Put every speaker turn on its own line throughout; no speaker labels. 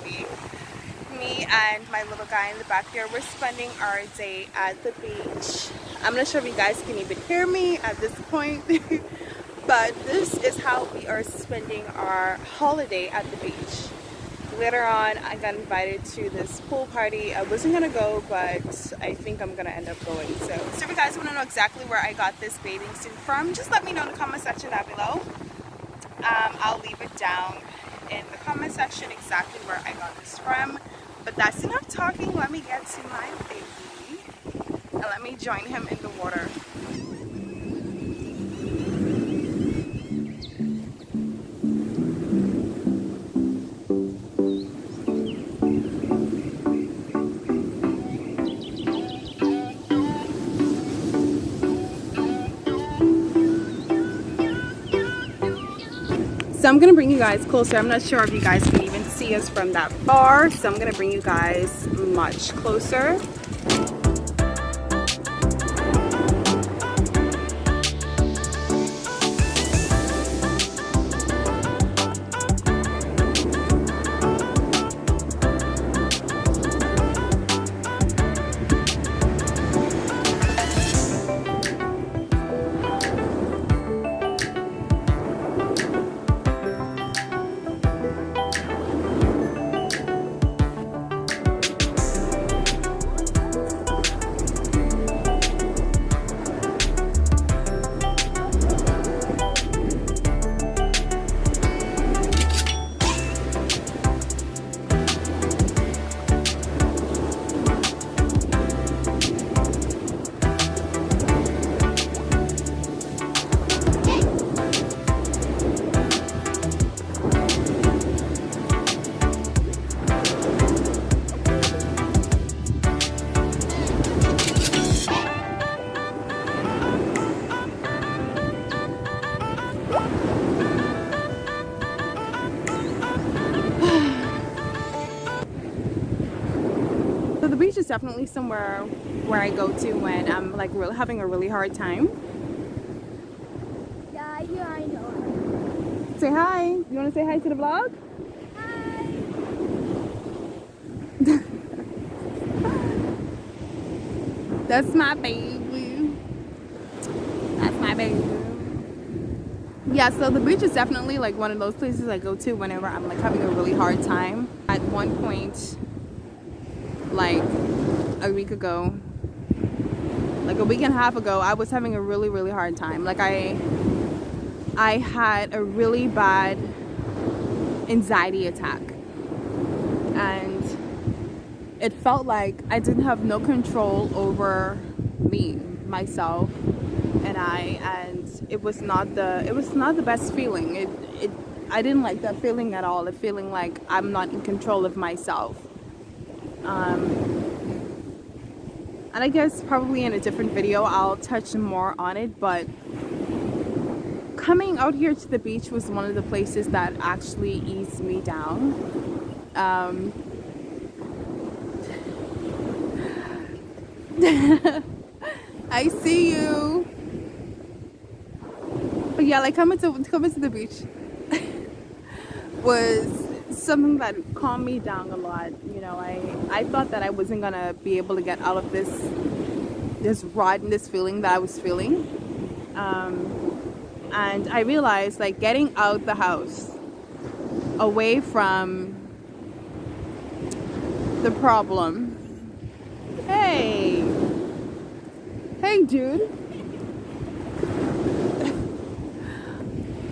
baby. Me and my little guy in the back there, we're spending our day at the beach. I'm not sure if you guys can even hear me at this point. But this is how we are spending our holiday at the beach. Later on, I got invited to this pool party. I wasn't gonna go, but I think I'm gonna end up going. So if you guys want to know exactly where I got this bathing suit from, just let me know in the comment section down below. I'll leave it down in the comment section exactly where I got this from. But that's enough talking. Let me get to my baby and let me join him in the water. So I'm gonna bring you guys closer. I'm not sure if you guys can even see us from that far, so I'm gonna bring you guys much closer. So the beach is definitely somewhere where I go to when I'm like really having a really hard time.
Yeah, I know.
Say hi. You want to say hi to the vlog?
Hi.
That's my baby. That's my baby. Yeah, so the beach is definitely like one of those places I go to whenever I'm like having a really hard time. At one point, like a week ago, like a week and a half ago, I was having a really hard time. Like I had a really bad anxiety attack, and it felt like I didn't have no control over myself, and it was not the best feeling. I didn't like that feeling at all. The feeling like I'm not in control of myself. And I guess probably in a different video I'll touch more on it, but coming out here to the beach was one of the places that actually eased me down. I see you. But yeah, like coming to the beach was something that calmed me down a lot. You know, I thought that I wasn't gonna be able to get out of this rut and this feeling that I was feeling. And I realized like getting out the house away from the problem. Hey dude.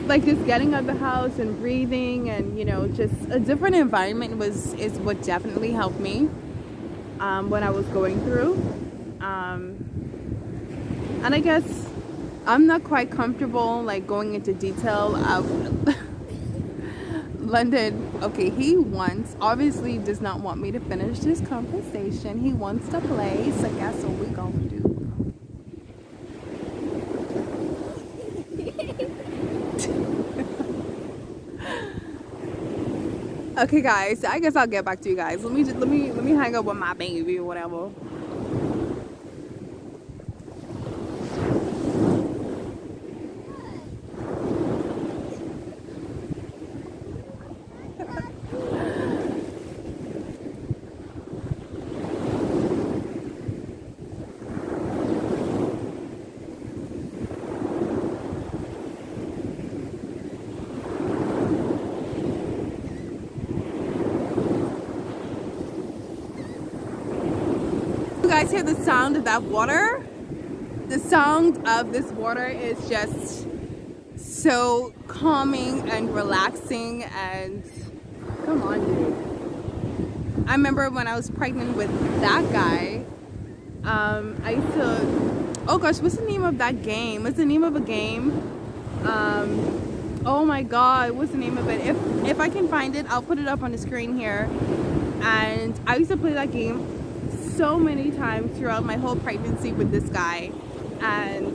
Like just getting out of the house and breathing and, you know, just a different environment is what definitely helped me when I was going through. And I guess I'm not quite comfortable like going into detail of London. Okay, he obviously does not want me to finish this conversation. He wants to play, so guess what we gonna do? Okay guys, I guess I'll get back to you guys. Let me hang up with my baby or whatever. guys hear the sound of that water? The sound of this water is just so calming and relaxing, and come on, dude. I remember when I was pregnant with that guy, I used to, oh gosh, what's the name of that game? What's the name of a game? Oh my god, what's the name of it? If I can find it, I'll put it up on the screen here. And I used to play that game so many times throughout my whole pregnancy with this guy. And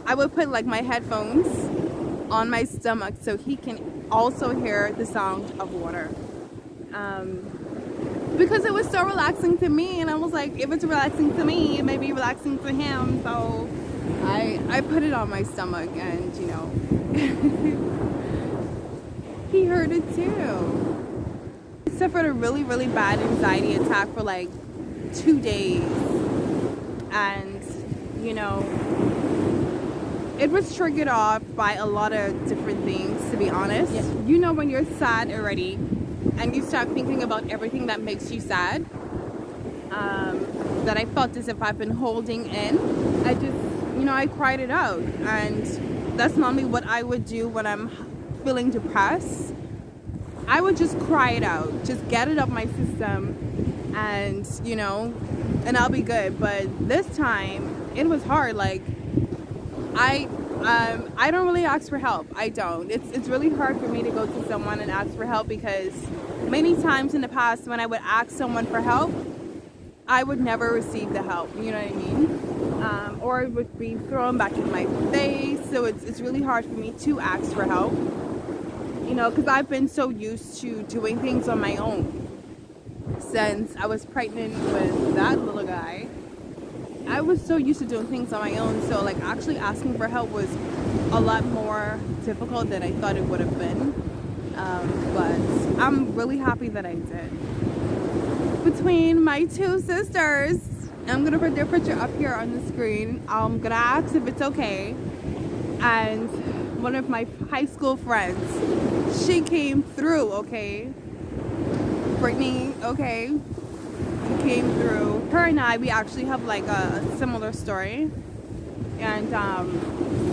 I would put like my headphones on my stomach so he can also hear the sound of water. Because it was so relaxing to me, and I was like, if it's relaxing to me, it may be relaxing to him. So I put it on my stomach, and you know, he heard it too. I suffered a really, really bad anxiety attack for like 2 days, and you know, it was triggered off by a lot of different things, to be honest. Yeah. You know, when you're sad already and you start thinking about everything that makes you sad, that I felt as if I've been holding in, I just, you know, I cried it out. And that's normally what I would do when I'm feeling depressed. I would just cry it out, just get it up my system, and you know, and I'll be good. But this time it was hard. Like I don't really ask for help. I don't. It's really hard for me to go to someone and ask for help, because many times in the past when I would ask someone for help, I would never receive the help. You know what I mean? Or it would be thrown back in my face. So it's really hard for me to ask for help. You know, because I've been so used to doing things on my own since I was pregnant with that little guy. I was so used to doing things on my own, so like actually asking for help was a lot more difficult than I thought it would have been. But I'm really happy that I did. Between my two sisters, I'm gonna put their picture up here on the screen. I'm gonna ask if it's okay. And one of my high school friends, she came through, okay? Brittany, okay? Came through. Her and I, we actually have like a similar story, and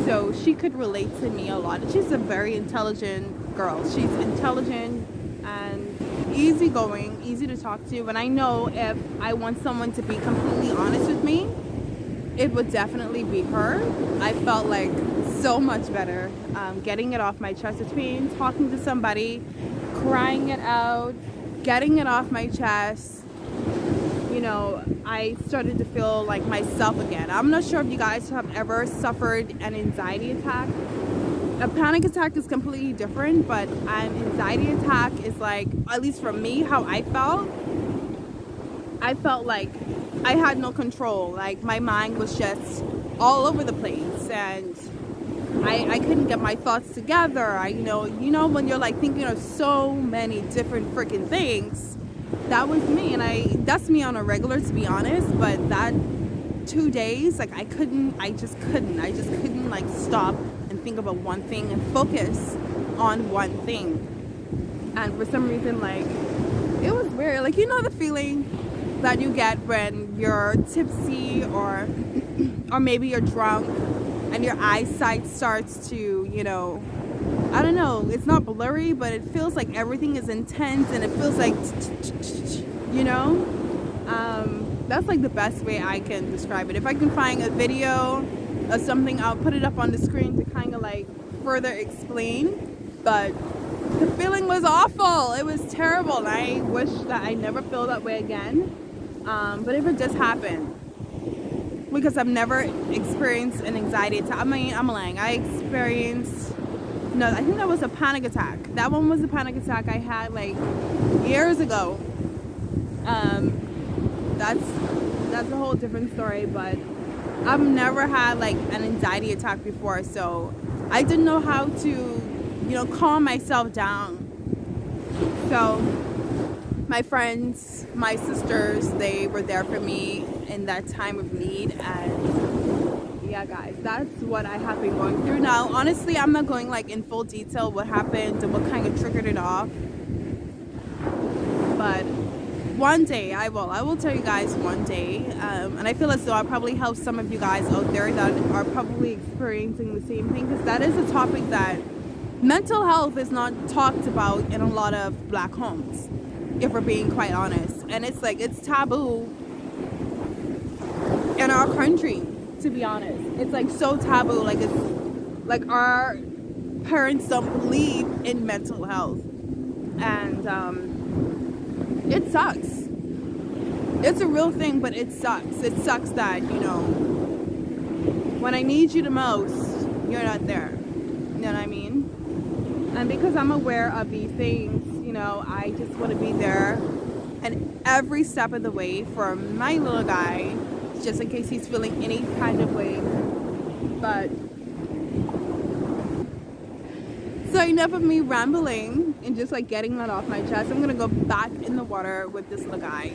so she could relate to me a lot. She's a very intelligent girl. She's intelligent and easygoing, easy to talk to, and I know if I want someone to be completely honest with me, it would definitely be her. I felt like so much better getting it off my chest, between talking to somebody, crying it out, getting it off my chest. You know, I started to feel like myself again. I'm not sure if you guys have ever suffered an anxiety attack. A panic attack is completely different, but an anxiety attack is like, at least for me, how I felt like I had no control. Like my mind was just all over the place, and I couldn't get my thoughts together. You know when you're like thinking of so many different freaking things. That was me, and that's me on a regular, to be honest. But that 2 days, like I just couldn't like stop and think about one thing and focus on one thing. And for some reason, like it was weird. Like, you know the feeling that you get when you're tipsy or maybe you're drunk and your eyesight starts to, you know, I don't know, it's not blurry, but it feels like everything is intense, and it feels like, you know, that's like the best way I can describe it. If I can find a video or something, I'll put it up on the screen to kind of like further explain. But the feeling was awful. It was terrible, and I wish that I never feel that way again. But if it just happened, because I've never experienced an anxiety attack. I mean, I'm lying. I experienced, no, I think that was a panic attack. That one was a panic attack I had like years ago. That's a whole different story, but I've never had like an anxiety attack before, so I didn't know how to, you know, calm myself down. So my friends, my sisters, they were there for me in that time of need. And yeah, guys, that's what I have been going through. Now, honestly, I'm not going like in full detail what happened and what kind of triggered it off, but one day I will tell you guys one day, and I feel as though I'll probably help some of you guys out there that are probably experiencing the same thing, because that is a topic that mental health is not talked about in a lot of black homes, if we're being quite honest. And it's like, it's taboo in our country, to be honest. It's like so taboo. Like, it's like our parents don't believe in mental health, and it sucks. It's a real thing, but it sucks. It sucks that, you know, when I need you the most, you're not there. You know what I mean? And because I'm aware of these things, you know, I just want to be there and every step of the way for my little guy, just in case he's feeling any kind of way. But so enough of me rambling and just like getting that off my chest. I'm gonna go back in the water with this little guy.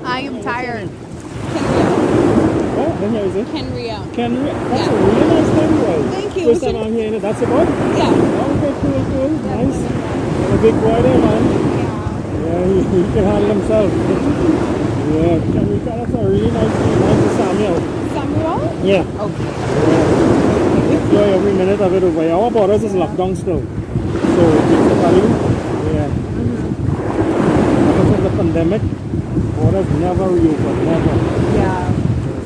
I am tired.
Oh, then here is it.
Kenria.
Kenria. That's a really nice name, boy.
Thank you.
First time I'm hearing it. That's a boy?
Yeah.
Oh, okay, cool. Nice. And a big boy there, man. Yeah, he can handle himself. Yeah, Kenrika, that's a really nice name. Nice to Samuel.
Samuel?
Yeah.
Okay.
Enjoy every minute of it over here. Our borders is locked down still. So, it's a value. Yeah. Because of the pandemic, borders never reopened. Never.
Yeah.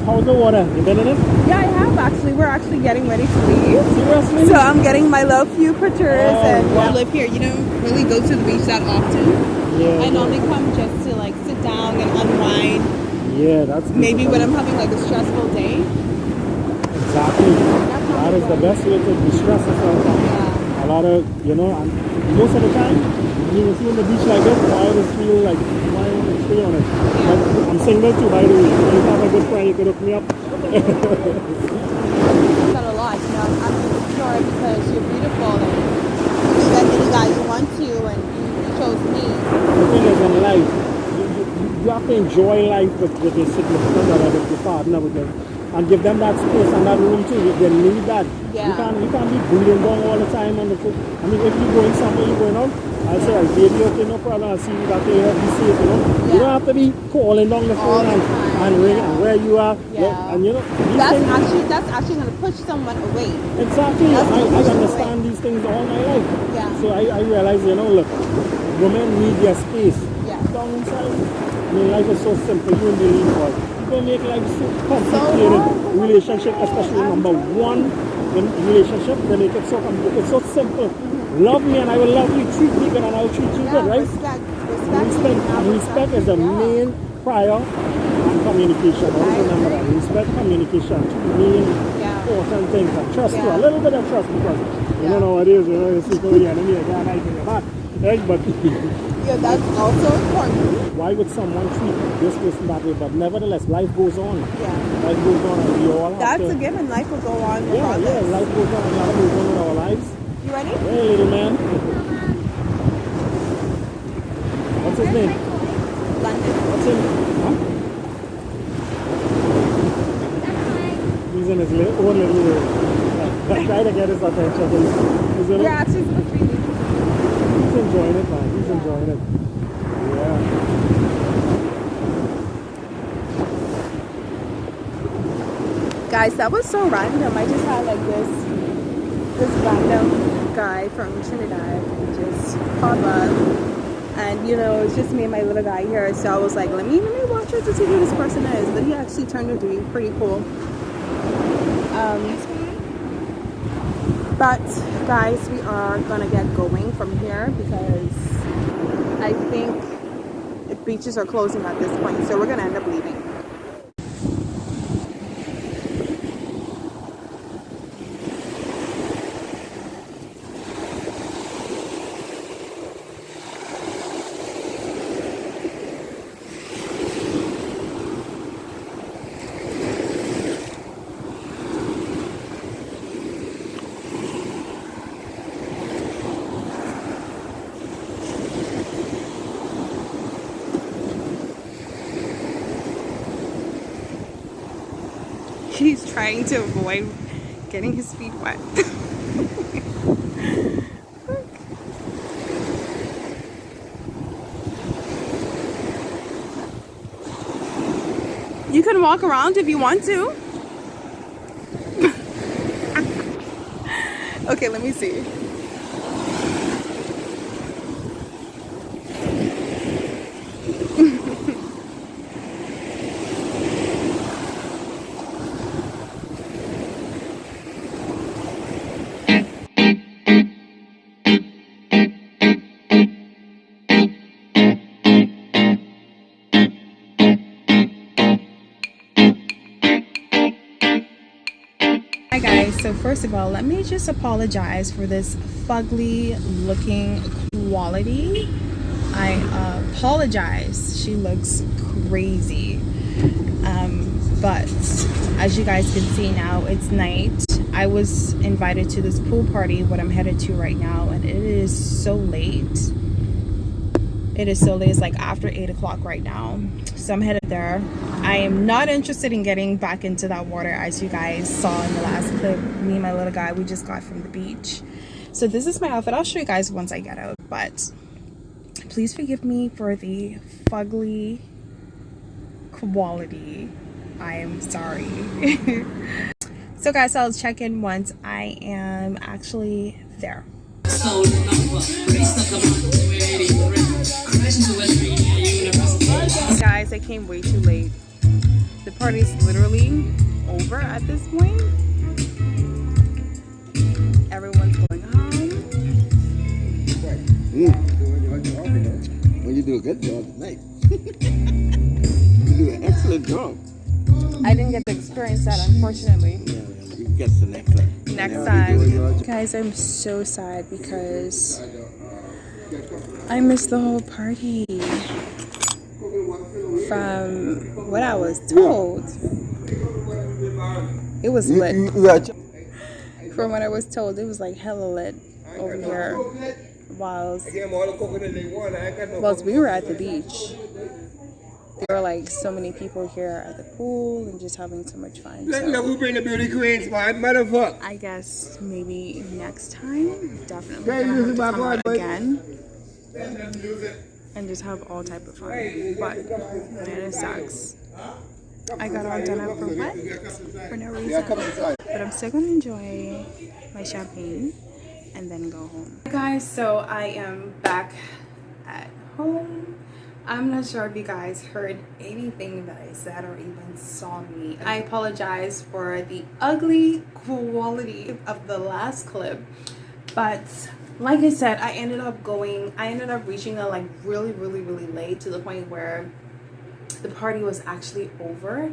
How's the water? You been in it?
Yeah, I have actually. We're actually getting ready to leave.
Seriously?
So I'm getting my little few pictures, and
wow.
I live here. You don't really go to the beach that often.
Yeah.
I normally come just to like sit down and unwind.
Yeah, that's good.
Maybe when I'm having like a stressful day.
Exactly. That is the best way to distress yourself.
Yeah.
A lot of, you know, and most of the time, when you see on the beach like this, I always feel like, why don't I stay on it? But I'm single too, by the way. So if you have a good friend, you could hook me up.
That a lot, you know. I'm sure because you're beautiful and you get any guy you want to, and you chose me.
The thing is in life, you have to enjoy life with your significant other, with your partner, with your and give them that space and that room too. They need that.
Yeah.
You can't be bullying down all the time on the foot. I mean, if you're going somewhere, you're going out, I'll say, I'll baby, okay, no problem. I'll see you that day, be safe, you know.
Yeah.
You don't have to be calling down the
All
phone
the
and
time,
ringing
yeah.
and where you are.
Yeah.
And you know, these
That's
things,
actually going to push someone away.
exactly.
That's
I
the issue,
understand these things all my life.
Yeah.
So I realize, you know, look, women need their space.
Yeah.
Down inside. I mean, life is so simple. You won't believe it. People make life so complicated.
hard.
Relationship, especially number one in relationship, they make it so complicated. It's so simple. Love me and I will love you. Treat me good and I will treat you good, right?
Respect.
Respect is the main prior and communication. Always remember that. Respect, communication, two main important things. And trust too. A little bit of trust because you don't know what it is. You know, you see people with the enemy, they are knife in your back. Right? But
Yeah, that's also important.
why would someone treat this person that way? But nevertheless, life goes on.
Yeah.
Life goes on and we all have
That's
to,
a given. Life will go on
yeah,
regardless.
life goes on and we have to move on with our lives.
You ready?
Hey, little man. What's his name?
London.
What's his name? Huh? He's in his own little world. Try to get his attention. He's in
Yeah, she's supposed to be leaving.
He's enjoying it, man. He's enjoying it. Yeah.
Guys, that was so random. I just had like this random guy from Trinidad just pop up, and you know, it's just me and my little guy here. So I was like, let me watch it to see who this person is. But he actually turned out to be pretty cool. But guys, we are gonna get going from here because I think the beaches are closing at this point, so we're gonna end up leaving. He's trying to avoid getting his feet wet. You can walk around if you want to. Okay, let me see. Hi guys, so first of all, let me just apologize for this fugly looking quality. I apologize. She looks crazy. But as you guys can see now, it's night. I was invited to this pool party, what I'm headed to right now, and it is so late. It is so late. It's like after 8 o'clock right now. So I'm headed there. I am not interested in getting back into that water, as you guys saw in the last clip. Me and my little guy, we just got from the beach. So this is my outfit. I'll show you guys once I get out. But please forgive me for the fugly quality. I am sorry. So guys, I'll check in once I am actually there. Guys, I came way too late. The party's literally over at this point. Everyone's going home.
Well, you do a good job tonight. You do an excellent job.
I didn't get to experience that, unfortunately.
Yeah, you get the next time.
Next time. Guys, I'm so sad because I missed the whole party. From what I was told, it was lit. From what I was told, it was like hella lit over here whilst we were at the beach. There were like so many people here at the pool and just having so much fun.
Look,
So
who bring the beauty queens, man? Motherfucker.
I guess maybe next time, definitely
Can
gonna
you
have
use
to
my
come
board,
out
boy?
again and just have all type of fun. But man, it sucks. I got all done up for what? For no reason. But I'm still gonna enjoy my champagne and then go home. Guys, so I am back at home. I'm not sure if you guys heard anything that I said or even saw me. I apologize for the ugly quality of the last clip, but like I said, I ended up reaching a like really late, to the point where the party was actually over.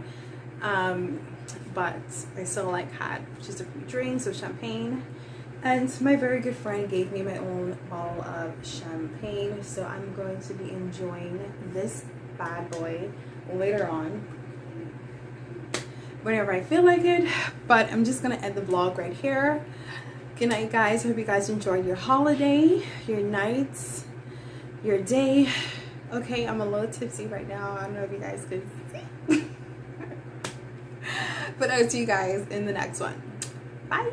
But I still like had just a few drinks of champagne, and my very good friend gave me my own bottle of champagne, so I'm going to be enjoying this bad boy later on whenever I feel like it. But I'm just gonna end the vlog right here. Good night, guys. Hope you guys enjoyed your holiday, your nights, your day. Okay, I'm a little tipsy right now. I don't know if you guys could see. But I'll see you guys in the next one. Bye.